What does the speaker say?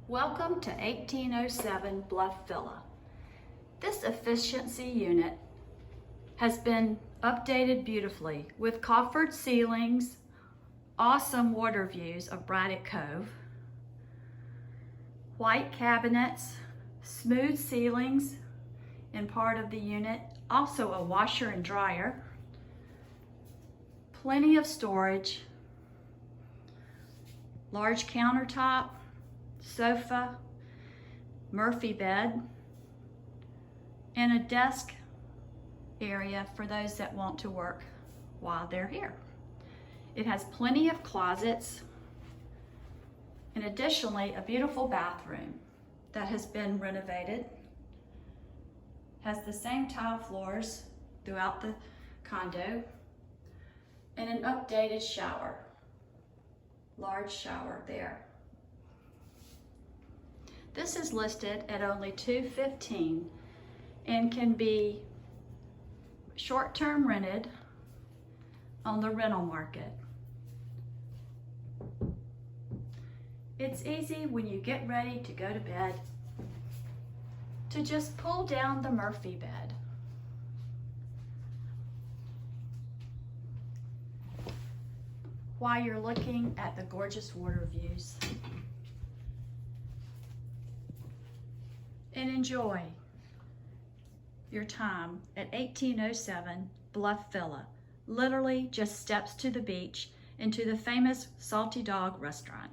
Welcome to 1807 Bluff Villa. This efficiency unit has been updated beautifully with coffered ceilings, awesome water views of Braddock Cove, white cabinets, smooth ceilings in part of the unit, also a washer and dryer, plenty of storage, large countertop, sofa, Murphy bed, and a desk area for those that want to work while they're here. It has plenty of closets and additionally a beautiful bathroom that has been renovated. Has the same tile floors throughout the condo and an updated shower, large shower there. This is listed at only $215 and can be short-term rented on the rental market. It's easy when you get ready to go to bed to just pull down the Murphy bed. While you're looking at the gorgeous water views. And enjoy your time at 1807 Bluff Villa, literally just steps to the beach and to the famous Salty Dog restaurant.